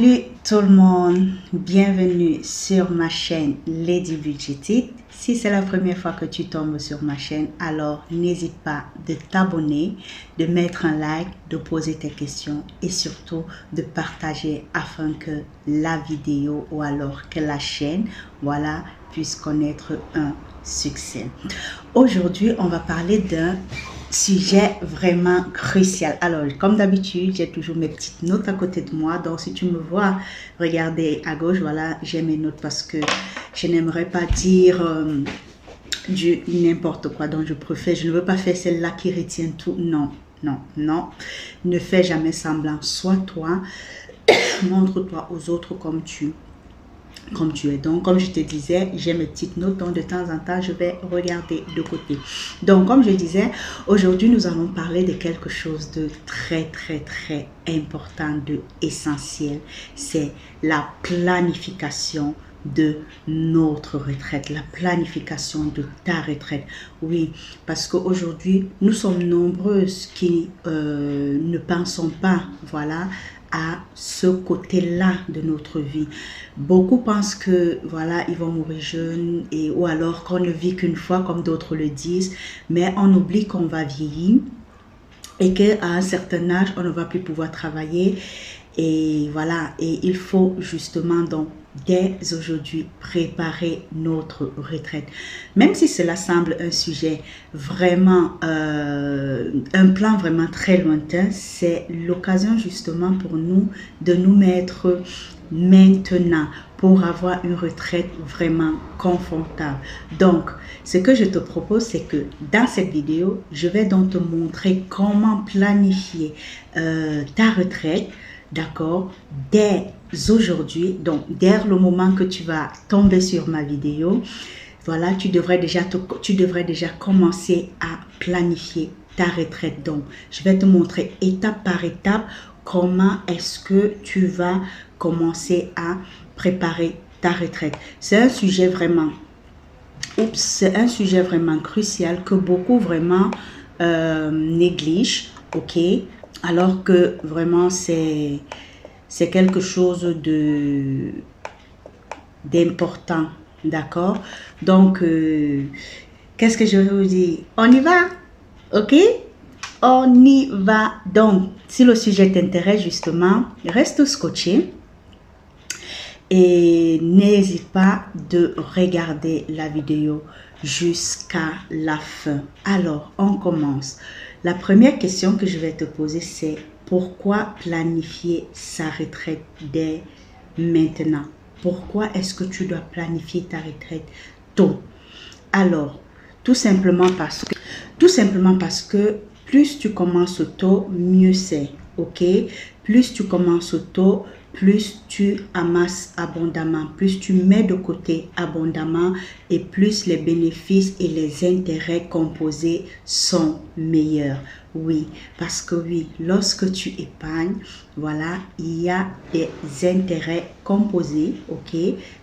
Salut tout le monde, bienvenue sur ma chaîne Lady Budgetit. Si c'est la première fois que tu tombes sur ma chaîne, alors n'hésite pas de t'abonner, de mettre un like, de poser tes questions et surtout de partager afin que la vidéo ou alors que la chaîne, voilà, puisse connaître un succès. Aujourd'hui, on va parler d'un sujet vraiment crucial. Alors, comme d'habitude, j'ai toujours mes petites notes à côté de moi. Donc, si tu me vois regarder à gauche, voilà, j'ai mes notes parce que je n'aimerais pas dire du n'importe quoi. Donc, je ne veux pas faire celle-là qui retient tout. Non, non, non. Ne fais jamais semblant. Sois toi. Montre-toi aux autres comme tu es. Donc, comme je te disais, j'ai mes petites notes, donc de temps en temps, je vais regarder de côté. Donc, comme je disais, aujourd'hui, nous allons parler de quelque chose de très important, de essentiel. C'est la planification de notre retraite, la planification de ta retraite. Oui, parce qu'aujourd'hui, nous sommes nombreuses qui ne pensons pas, voilà, à ce côté-là de notre vie. Beaucoup pensent que voilà, ils vont mourir jeunes ou alors qu'on ne vit qu'une fois comme d'autres le disent, mais on oublie qu'on va vieillir et qu'à un certain âge, on ne va plus pouvoir travailler. Et voilà, et il faut justement donc dès aujourd'hui préparer notre retraite. Même si cela semble un sujet vraiment, un plan vraiment très lointain, c'est l'occasion justement pour nous de nous mettre maintenant pour avoir une retraite vraiment confortable. Donc, ce que je te propose, c'est que dans cette vidéo, je vais donc te montrer comment planifier ta retraite. D'accord, dès aujourd'hui, donc dès le moment que tu vas tomber sur ma vidéo, voilà, tu devrais déjà commencer à planifier ta retraite. Donc, je vais te montrer étape par étape comment est-ce que tu vas commencer à préparer ta retraite. C'est un sujet vraiment, crucial que beaucoup vraiment négligent, ok? Alors que vraiment c'est quelque chose d'important, d'accord? Donc, qu'est-ce que je vais vous dire? On y va, ok? On y va. Donc, si le sujet t'intéresse justement, reste scotché et n'hésite pas de regarder la vidéo jusqu'à la fin. Alors, on commence. La première question que je vais te poser, c'est pourquoi planifier sa retraite dès maintenant? Pourquoi est-ce que tu dois planifier ta retraite tôt? Alors, tout simplement parce que plus tu commences tôt, mieux c'est, ok? Plus tu commences tôt, plus tu amasses abondamment, plus tu mets de côté abondamment et plus les bénéfices et les intérêts composés sont meilleurs. Oui, parce que oui, lorsque tu épargnes, voilà, il y a des intérêts composés, ok,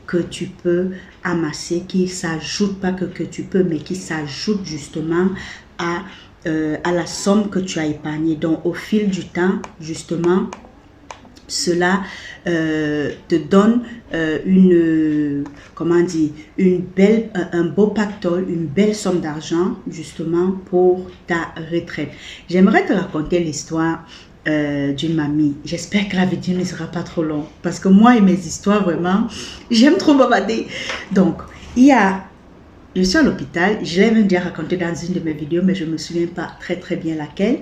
que tu peux amasser, qui s'ajoutent, pas que tu peux, mais qui s'ajoutent justement à la somme que tu as épargnée. Donc, au fil du temps, justement, cela te donne un beau pactole, une belle somme d'argent justement pour ta retraite. J'aimerais te raconter l'histoire d'une mamie. J'espère que la vidéo ne sera pas trop longue parce que moi et mes histoires vraiment, j'aime trop bavarder. Donc, je suis à l'hôpital, je l'ai même déjà raconté dans une de mes vidéos, mais je ne me souviens pas très bien laquelle.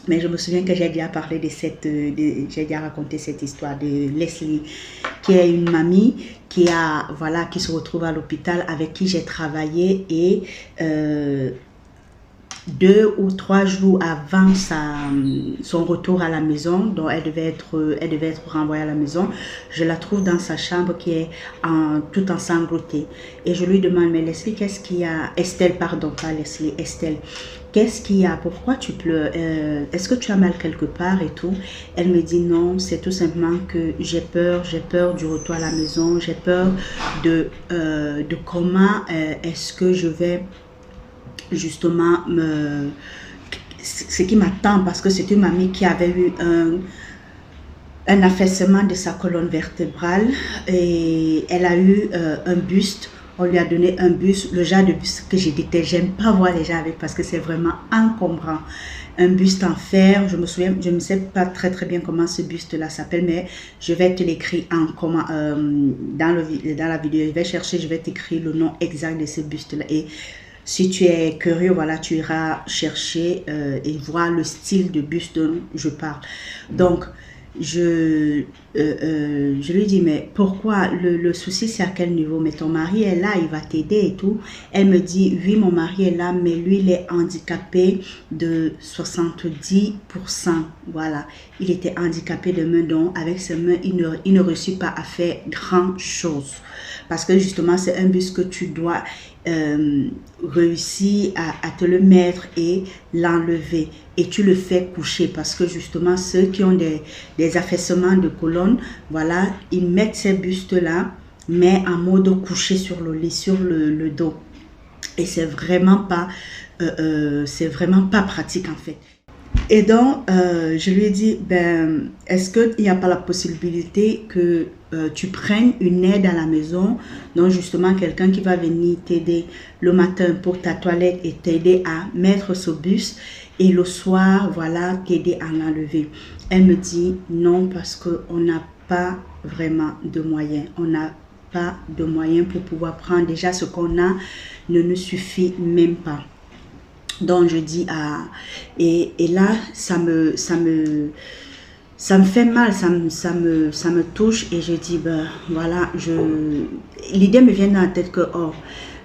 Mais je me souviens que j'ai déjà parlé j'ai déjà raconté cette histoire de Leslie, qui est une mamie qui se retrouve à l'hôpital, avec qui j'ai travaillé et 2 ou 3 jours avant son retour à la maison, donc elle devait être renvoyée à la maison, je la trouve dans sa chambre qui est tout ensanglantée. Et je lui demande, mais Leslie, qu'est-ce qu'il y a? Estelle, pardon, pas Leslie, Estelle. Qu'est-ce qu'il y a? Pourquoi tu pleures? Est-ce que tu as mal quelque part et tout? Elle me dit non, c'est tout simplement que j'ai peur du retour à la maison, j'ai peur de comment est-ce que je vais justement ce qui m'attend, parce que c'est une mamie qui avait eu un affaissement de sa colonne vertébrale et elle a eu un buste. On lui a donné un buste, le genre de buste que j'ai détesté. J'aime pas voir les gens avec parce que c'est vraiment encombrant. Un buste en fer, je me souviens, je ne sais pas très bien comment ce buste-là s'appelle, mais je vais te l'écrire dans la vidéo. Je vais chercher, je vais t'écrire le nom exact de ce buste-là. Et si tu es curieux, voilà, tu iras chercher et voir le style de buste dont je parle. Donc, je lui dis, mais pourquoi, le souci c'est à quel niveau? Mais ton mari est là, il va t'aider et tout. Elle me dit, oui, mon mari est là, mais lui, il est handicapé de 70%. Voilà, il était handicapé de main, donc avec ses mains, il ne réussit pas à faire grand chose. Parce que justement, c'est un bus que tu dois réussir à te le mettre et l'enlever. Et tu le fais coucher parce que justement, ceux qui ont des affaissements de colonne, voilà, ils mettent ces bustes-là, mais en mode couché sur le lit, sur le dos. Et c'est vraiment pas pratique en fait. Et donc, je lui ai dit, ben, est-ce qu'il n'y a pas la possibilité que tu prennes une aide à la maison, donc justement quelqu'un qui va venir t'aider le matin pour ta toilette et t'aider à mettre ce bus et le soir, voilà, t'aider à l'enlever. Elle me dit non parce qu'on n'a pas vraiment de moyens. On n'a pas de moyens pour pouvoir prendre. Déjà, ce qu'on a ne nous suffit même pas. Donc je dis et là ça me fait mal, ça me touche et je dis ben voilà, l'idée me vient dans la tête que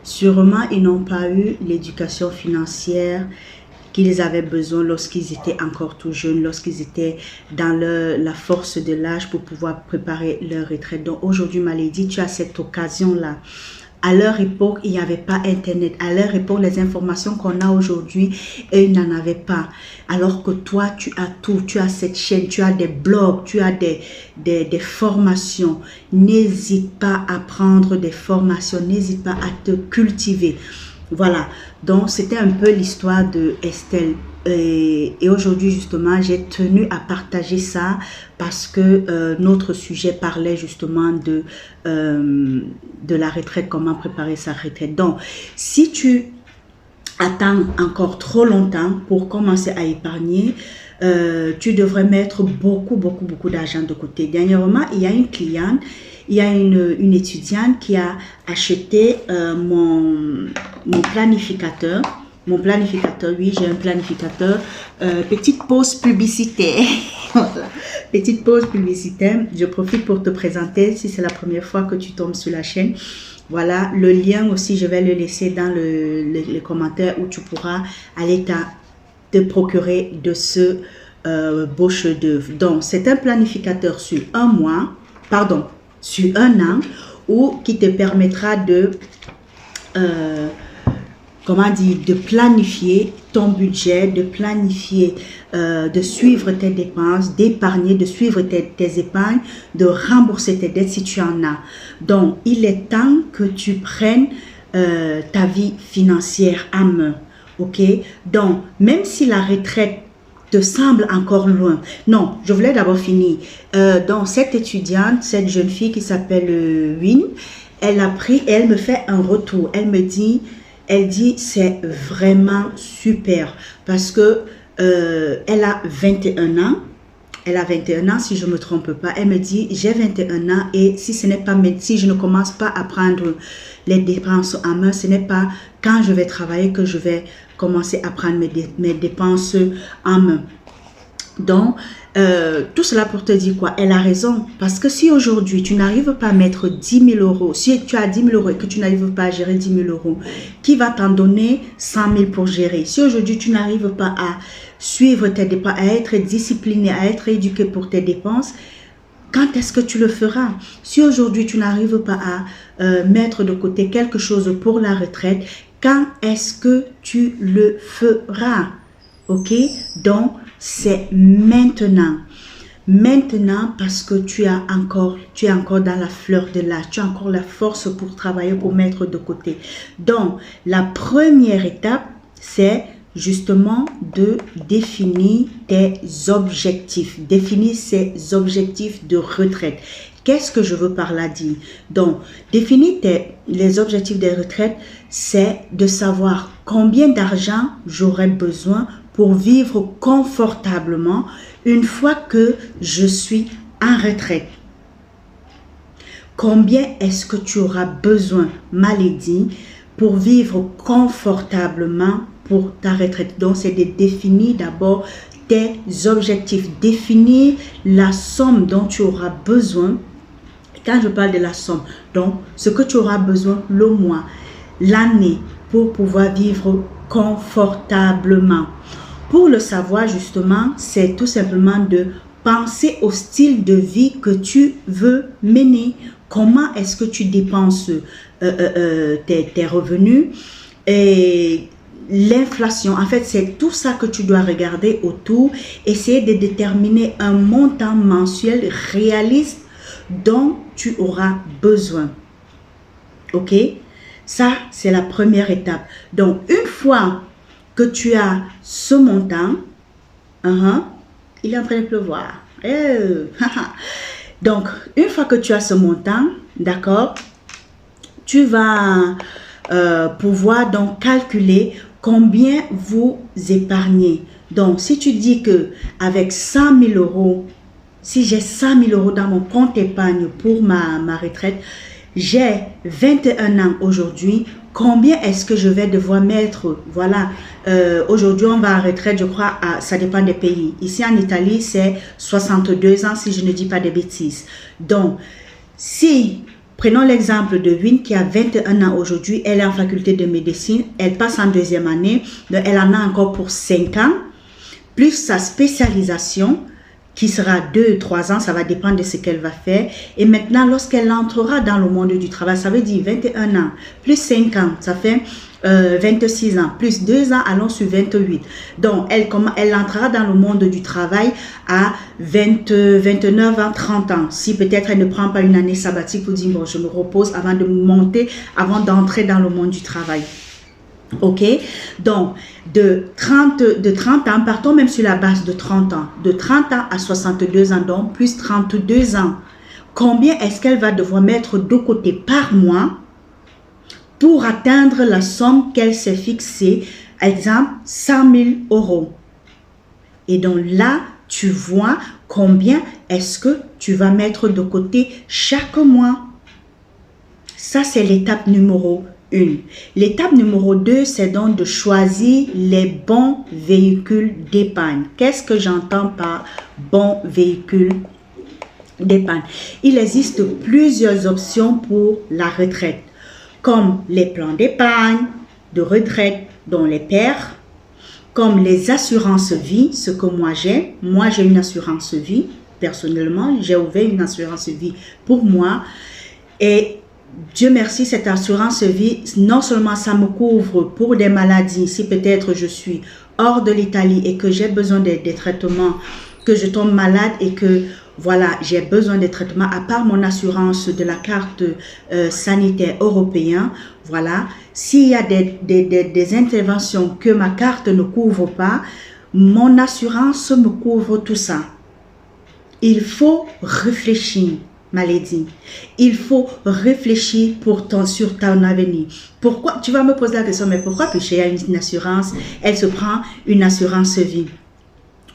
sûrement ils n'ont pas eu l'éducation financière qu'ils avaient besoin lorsqu'ils étaient encore tout jeunes, lorsqu'ils étaient dans la force de l'âge pour pouvoir préparer leur retraite. Donc aujourd'hui, Malédie, tu as cette occasion-là. À leur époque, il n'y avait pas Internet. À leur époque, les informations qu'on a aujourd'hui, ils n'en avaient pas. Alors que toi, tu as tout. Tu as cette chaîne, tu as des blogs, tu as des formations. N'hésite pas à prendre des formations. N'hésite pas à te cultiver. Voilà. Donc, c'était un peu l'histoire de Estelle. Et aujourd'hui, justement, j'ai tenu à partager ça parce que notre sujet parlait justement de la retraite, comment préparer sa retraite. Donc, si tu attends encore trop longtemps pour commencer à épargner, tu devrais mettre beaucoup d'argent de côté. Dernièrement, il y a une cliente, il y a une étudiante qui a acheté mon planificateur. Mon planificateur, oui, j'ai un planificateur. Petite pause publicitaire. Petite pause publicitaire. Je profite pour te présenter si c'est la première fois que tu tombes sur la chaîne. Voilà, le lien aussi, je vais le laisser dans les commentaires où tu pourras aller te procurer de ce beau chef-d'œuvre. Donc, c'est un planificateur sur un mois, pardon, sur un an, qui te permettra de de planifier ton budget, de planifier, de suivre tes dépenses, d'épargner, de suivre tes épargnes, de rembourser tes dettes si tu en as. Donc, il est temps que tu prennes ta vie financière en main, ok? Donc, même si la retraite te semble encore loin. Non, je voulais d'abord finir. Donc, cette étudiante, cette jeune fille qui s'appelle Win, elle me fait un retour. Elle dit c'est vraiment super parce que elle a 21 ans. Elle a 21 ans, si je ne me trompe pas. Elle me dit, j'ai 21 ans et si je ne commence pas à prendre les dépenses en main, ce n'est pas quand je vais travailler que je vais commencer à prendre mes dépenses en main. Donc, tout cela pour te dire quoi? Elle a raison. Parce que si aujourd'hui, tu n'arrives pas à mettre 10 000 euros, si tu as 10 000 euros et que tu n'arrives pas à gérer 10 000 euros, qui va t'en donner 100 000 pour gérer? Si aujourd'hui, tu n'arrives pas à suivre tes dépenses, à être discipliné, à être éduqué pour tes dépenses, quand est-ce que tu le feras? Si aujourd'hui, tu n'arrives pas à mettre de côté quelque chose pour la retraite, quand est-ce que tu le feras? Ok? Donc, c'est maintenant. Maintenant parce que tu es encore dans la fleur de l'âge. Tu as encore la force pour travailler, pour mettre de côté. Donc, la première étape, c'est justement de définir tes objectifs. Définir ces objectifs de retraite. Qu'est-ce que je veux par là dire? Donc, définir les objectifs de retraite, c'est de savoir combien d'argent j'aurai besoin pour vivre confortablement une fois que je suis en retraite. Combien est-ce que tu auras besoin, maladie, pour vivre confortablement pour ta retraite? Donc, c'est de définir d'abord tes objectifs, définir la somme dont tu auras besoin. Quand je parle de la somme, donc ce que tu auras besoin le mois, l'année pour pouvoir vivre confortablement. Pour le savoir justement, c'est tout simplement de penser au style de vie que tu veux mener. Comment est-ce que tu dépenses tes revenus et l'inflation. En fait, c'est tout ça que tu dois regarder autour. Essayer de déterminer un montant mensuel réaliste dont tu auras besoin. Ok? Ça, c'est la première étape. Donc, une fois que tu as ce montant, il est en train de pleuvoir. Donc, une fois que tu as ce montant, d'accord, tu vas pouvoir donc calculer combien vous épargnez. Donc, si tu dis que avec 100 000 euros, si j'ai 100 000 euros dans mon compte épargne pour ma retraite, j'ai 21 ans aujourd'hui, combien est-ce que je vais devoir mettre? Voilà, aujourd'hui on va en retraite, je crois, ça dépend des pays. Ici en Italie, c'est 62 ans si je ne dis pas de bêtises. Donc, si, prenons l'exemple de Win qui a 21 ans aujourd'hui, elle est en faculté de médecine, elle passe en deuxième année, donc elle en a encore pour 5 ans, plus sa spécialisation, qui sera 2 ou 3 ans, ça va dépendre de ce qu'elle va faire. Et maintenant, lorsqu'elle entrera dans le monde du travail, ça veut dire 21 ans, plus 5 ans, ça fait 26 ans, plus 2 ans, allons sur 28. Donc, elle entrera dans le monde du travail à 29 ans, 30 ans. Si peut-être elle ne prend pas une année sabbatique pour dire, bon, je me repose avant de monter, avant d'entrer dans le monde du travail. Ok, donc de 30 ans, partons même sur la base de 30 ans, de 30 ans à 62 ans, donc plus 32 ans, combien est-ce qu'elle va devoir mettre de côté par mois pour atteindre la somme qu'elle s'est fixée, exemple 100 000 euros. Et donc là, tu vois combien est-ce que tu vas mettre de côté chaque mois. Ça, c'est l'étape numéro 1. L'étape numéro 2, c'est donc de choisir les bons véhicules d'épargne. Qu'est-ce que j'entends par bons véhicules d'épargne? Il existe plusieurs options pour la retraite, comme les plans d'épargne de retraite dont les pairs, comme les assurances vie, ce que moi j'ai. Moi, j'ai une assurance vie. Personnellement, j'ai ouvert une assurance vie pour moi. Et Dieu merci, cette assurance vie, non seulement ça me couvre pour des maladies, si peut-être je suis hors de l'Italie et que j'ai besoin des traitements, que je tombe malade et que voilà, j'ai besoin de traitements, à part mon assurance de la carte sanitaire européenne, voilà, s'il y a des interventions que ma carte ne couvre pas, mon assurance me couvre tout ça. Il faut réfléchir. Maladie. Il faut réfléchir sur ton avenir. Pourquoi? Tu vas me poser la question, mais pourquoi Péché a une assurance? Elle se prend une assurance vie.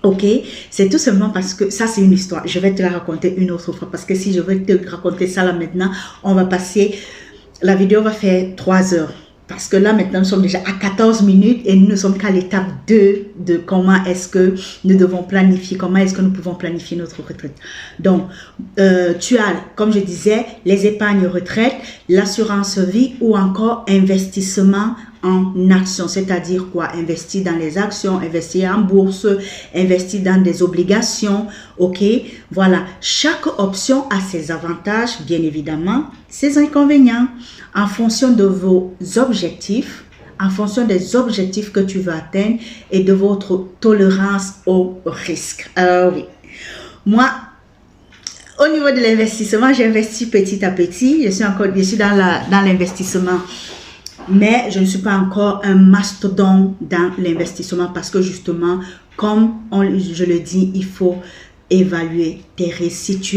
Ok? C'est tout simplement parce que ça, c'est une histoire. Je vais te la raconter une autre fois. Parce que si je vais te raconter ça là maintenant, on va passer, la vidéo va faire 3 heures. Parce que là, maintenant, nous sommes déjà à 14 minutes et nous ne sommes qu'à l'étape 2 de comment est-ce que nous devons planifier, comment est-ce que nous pouvons planifier notre retraite. Donc, tu as, comme je disais, les épargnes retraite, l'assurance vie ou encore investissement en actions, c'est-à-dire quoi? Investir dans les actions, investir en bourse, investir dans des obligations, ok? Voilà, chaque option a ses avantages, bien évidemment, ses inconvénients, en fonction de vos objectifs, en fonction des objectifs que tu veux atteindre et de votre tolérance au risque. Oui, moi, au niveau de l'investissement, j'investis petit à petit, je suis dans l'investissement mais je ne suis pas encore un mastodonte dans l'investissement parce que justement, comme je le dis, il faut évaluer tes risques.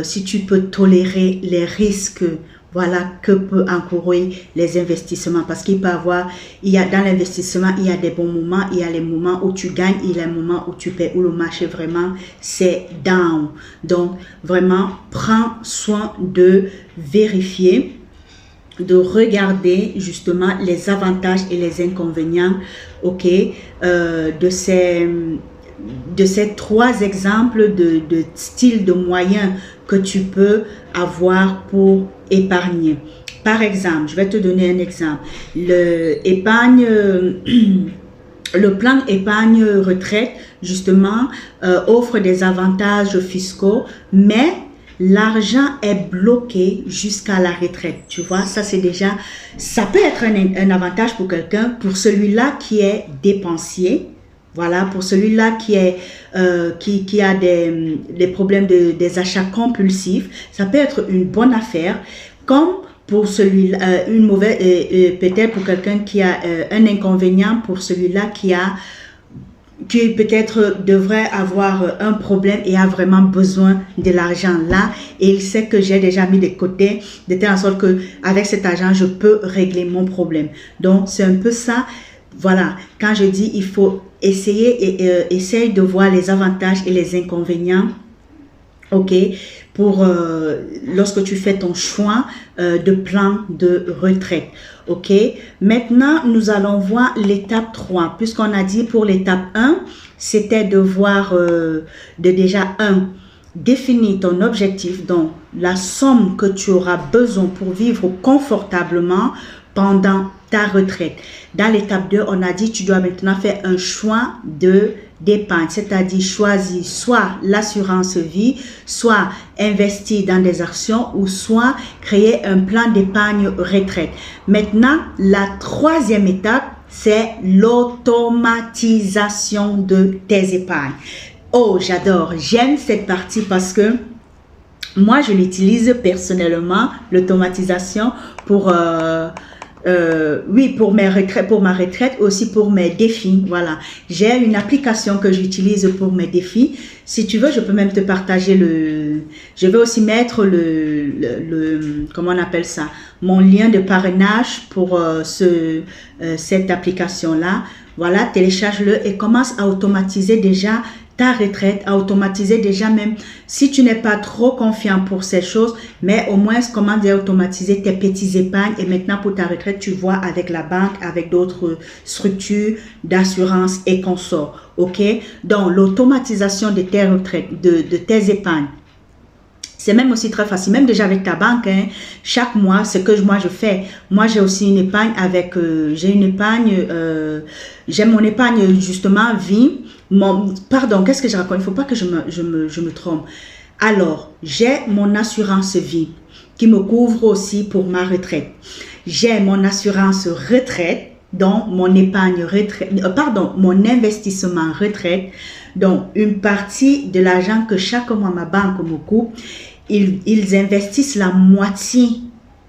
Si tu peux tolérer les risques, voilà, que peut encourir les investissements. Parce qu'il peut avoir, dans l'investissement, il y a des bons moments, il y a les moments où tu gagnes, il y a les moments où tu perds, où le marché vraiment, c'est down. Donc, vraiment, prends soin de vérifier, de regarder justement les avantages et les inconvénients, ok, de ces 3 exemples de style de moyens que tu peux avoir pour épargner. Par exemple, je vais te donner un exemple. Le plan épargne retraite, justement, offre des avantages fiscaux, mais l'argent est bloqué jusqu'à la retraite. Tu vois, ça c'est déjà, ça peut être un avantage pour quelqu'un, pour celui-là qui est dépensier. Voilà, pour celui-là qui a des problèmes des achats compulsifs, ça peut être une bonne affaire, comme pour celui-là, une mauvaise, peut-être pour quelqu'un qui a un inconvénient, pour celui-là qui peut-être devrait avoir un problème et a vraiment besoin de l'argent là, et il sait que j'ai déjà mis de côté de telle sorte que avec cet argent je peux régler mon problème. Donc c'est un peu ça. Voilà, quand je dis il faut essayer de voir les avantages et les inconvénients, ok, pour lorsque tu fais ton choix de plan de retraite. Ok, maintenant nous allons voir l'étape 3, puisqu'on a dit pour l'étape 1, c'était de voir déjà définir ton objectif, donc la somme que tu auras besoin pour vivre confortablement pendant ta retraite. Dans l'étape 2, on a dit tu dois maintenant faire un choix d'épargne, c'est-à-dire choisir soit l'assurance vie, soit investir dans des actions ou soit créer un plan d'épargne retraite. Maintenant, la 3e étape, c'est l'automatisation de tes épargnes. Oh, j'adore, j'aime cette partie parce que moi, je l'utilise personnellement, l'automatisation pour pour ma retraite, aussi pour mes défis. Voilà, j'ai une application que j'utilise pour mes défis. Si tu veux, je peux même te partager je vais aussi mettre comment on appelle ça, mon lien de parrainage pour cette application là. Voilà, télécharge-le et commence à automatiser déjà ta retraite, à automatiser déjà, même si tu n'es pas trop confiant pour ces choses, mais au moins commence à automatiser tes petits épargnes. Et maintenant pour ta retraite, tu vois avec la banque, avec d'autres structures d'assurance et consorts. Ok, donc l'automatisation de tes retraites, de tes épargnes, c'est même aussi très facile, même déjà avec ta banque, hein. Chaque mois, ce que moi je fais, moi j'ai aussi une épargne avec, j'ai mon épargne justement vie, pardon, qu'est-ce que je raconte? Il ne faut pas que je me trompe. Alors, j'ai mon assurance vie qui me couvre aussi pour ma retraite. J'ai mon assurance retraite, donc mon épargne retraite, mon investissement retraite, donc une partie de l'argent que chaque mois ma banque me coupe, ils investissent la moitié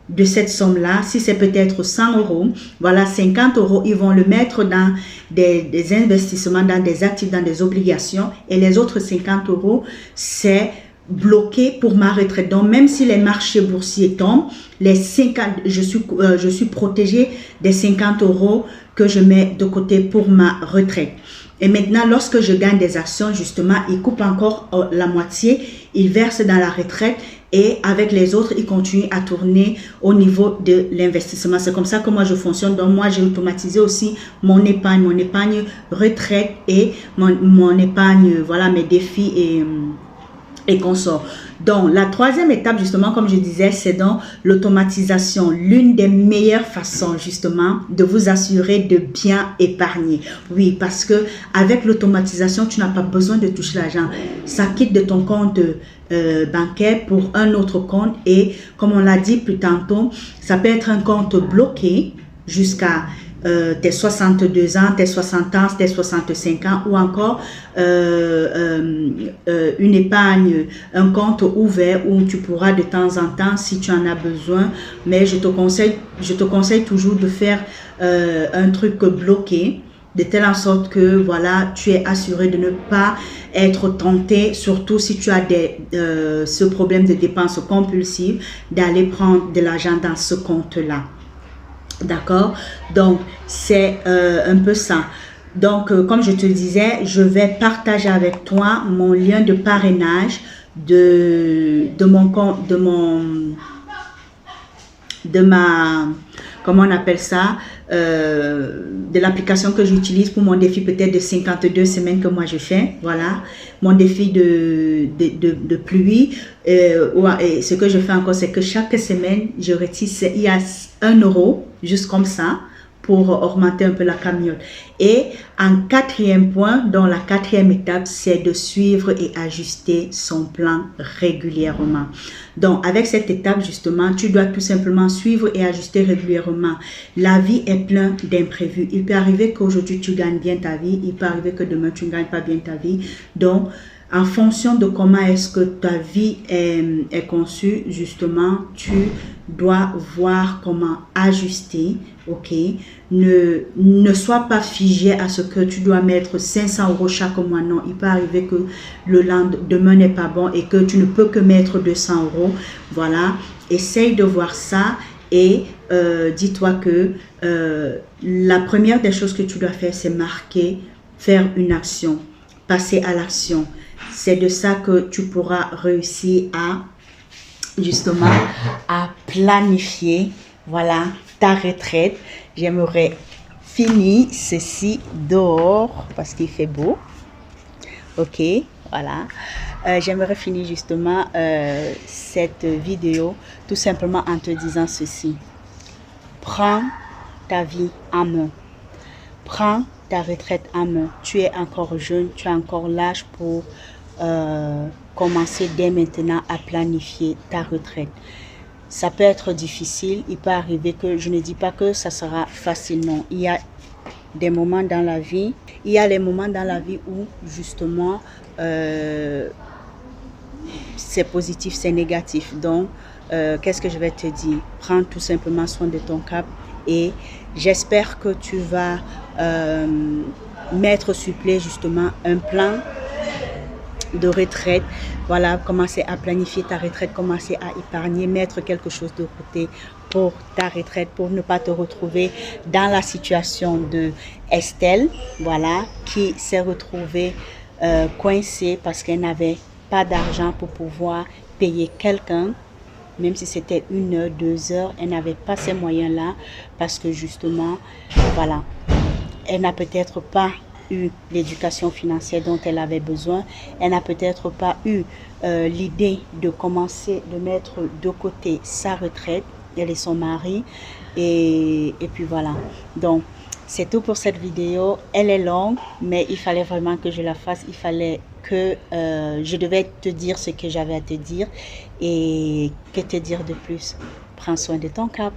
de cette somme-là. Si c'est peut-être 100 euros, voilà, 50 euros, ils vont le mettre dans des investissements, dans des actifs, dans des obligations, et les autres 50 euros, c'est bloqué pour ma retraite. Donc, même si les marchés boursiers tombent, je suis protégée des 50 euros que je mets de côté pour ma retraite. Et maintenant, lorsque je gagne des actions, justement, ils coupent encore la moitié, ils versent dans la retraite et avec les autres, ils continuent à tourner au niveau de l'investissement. C'est comme ça que moi, je fonctionne. Donc, moi, j'ai automatisé aussi mon épargne retraite et mon épargne, voilà, mes défis et consorts. Donc, la 3e étape, justement, comme je disais, c'est donc l'automatisation. L'une des meilleures façons, justement, de vous assurer de bien épargner. Oui, parce que avec l'automatisation, tu n'as pas besoin de toucher l'argent. Ça quitte de ton compte bancaire pour un autre compte. Et comme on l'a dit plus tantôt, ça peut être un compte bloqué. jusqu'à tes 62 ans, tes 60 ans, tes 65 ans, ou encore une épargne, un compte ouvert où tu pourras de temps en temps, si tu en as besoin, mais je te conseille toujours de faire un truc bloqué, de telle en sorte que voilà, tu es assuré de ne pas être tenté, surtout si tu as ce problème de dépenses compulsives, d'aller prendre de l'argent dans ce compte-là. D'accord? Donc, c'est un peu ça. Donc, comme je te disais, je vais partager avec toi mon lien de parrainage de ma, comment on appelle ça, de l'application que j'utilise pour mon défi peut-être de 52 semaines que moi je fais, voilà, mon défi de pluie. Et ce que je fais encore, c'est que chaque semaine, je retire, il y a 1 euro, juste comme ça, pour augmenter un peu la cagnotte. Et en 4e point, dans la 4e étape, c'est de suivre et ajuster son plan régulièrement. Donc, avec cette étape, justement, tu dois tout simplement suivre et ajuster régulièrement. La vie est pleine d'imprévus. Il peut arriver qu'aujourd'hui, tu gagnes bien ta vie. Il peut arriver que demain, tu ne gagnes pas bien ta vie. Donc, en fonction de comment est-ce que ta vie est conçue, justement, tu dois voir comment ajuster, ok? Ne sois pas figé à ce que tu dois mettre 500 euros chaque mois. Non, il peut arriver que le lendemain n'est pas bon et que tu ne peux que mettre 200 euros. Voilà, essaye de voir ça et dis-toi que la première des choses que tu dois faire, c'est marquer, faire une action, passer à l'action. C'est de ça que tu pourras réussir à, justement, à planifier, voilà, ta retraite. J'aimerais finir ceci dehors parce qu'il fait beau. Ok, voilà. J'aimerais finir justement cette vidéo tout simplement en te disant ceci. Prends ta vie en main. Prends ta retraite en main. Tu es encore jeune, tu as encore l'âge pour commencer dès maintenant à planifier ta retraite. Ça peut être difficile, il peut arriver que, je ne dis pas que ça sera facile, non. Il y a des moments dans la vie, il y a les moments dans la vie où justement c'est positif, c'est négatif. Donc, qu'est-ce que je vais te dire? Prends tout simplement soin de ton cap et j'espère que tu vas mettre sur pied justement un plan de retraite. Voilà, commencer à planifier ta retraite, commencer à épargner, mettre quelque chose de côté pour ta retraite, pour ne pas te retrouver dans la situation de Estelle, voilà, qui s'est retrouvée coincée parce qu'elle n'avait pas d'argent pour pouvoir payer quelqu'un, même si c'était 1 heure, 2 heures, elle n'avait pas ces moyens-là parce que justement, voilà, elle n'a peut-être pas eu l'éducation financière dont elle avait besoin. Elle n'a peut-être pas eu l'idée de commencer, de mettre de côté sa retraite. Elle et son mari. Et puis voilà. Donc, c'est tout pour cette vidéo. Elle est longue, mais il fallait vraiment que je la fasse. Il fallait que je devais te dire ce que j'avais à te dire. Et que te dire de plus? Prends soin de ton cap.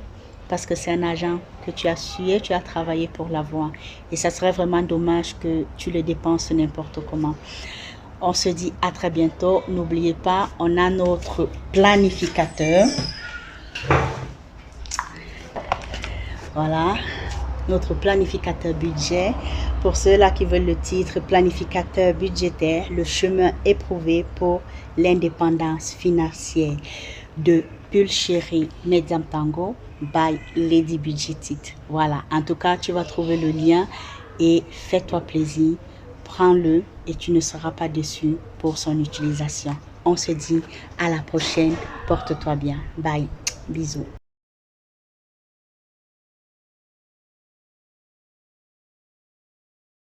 Parce que c'est un argent que tu as sué, tu as travaillé pour l'avoir. Et ça serait vraiment dommage que tu le dépenses n'importe comment. On se dit à très bientôt. N'oubliez pas, on a notre planificateur. Voilà, notre planificateur budget. Pour ceux-là qui veulent le titre, planificateur budgétaire, le chemin éprouvé pour l'indépendance financière de Pulchérie Medium Tango by Lady Budgetit. Voilà, en tout cas, tu vas trouver le lien et fais-toi plaisir. Prends-le et tu ne seras pas déçu pour son utilisation. On se dit à la prochaine. Porte-toi bien. Bye. Bisous.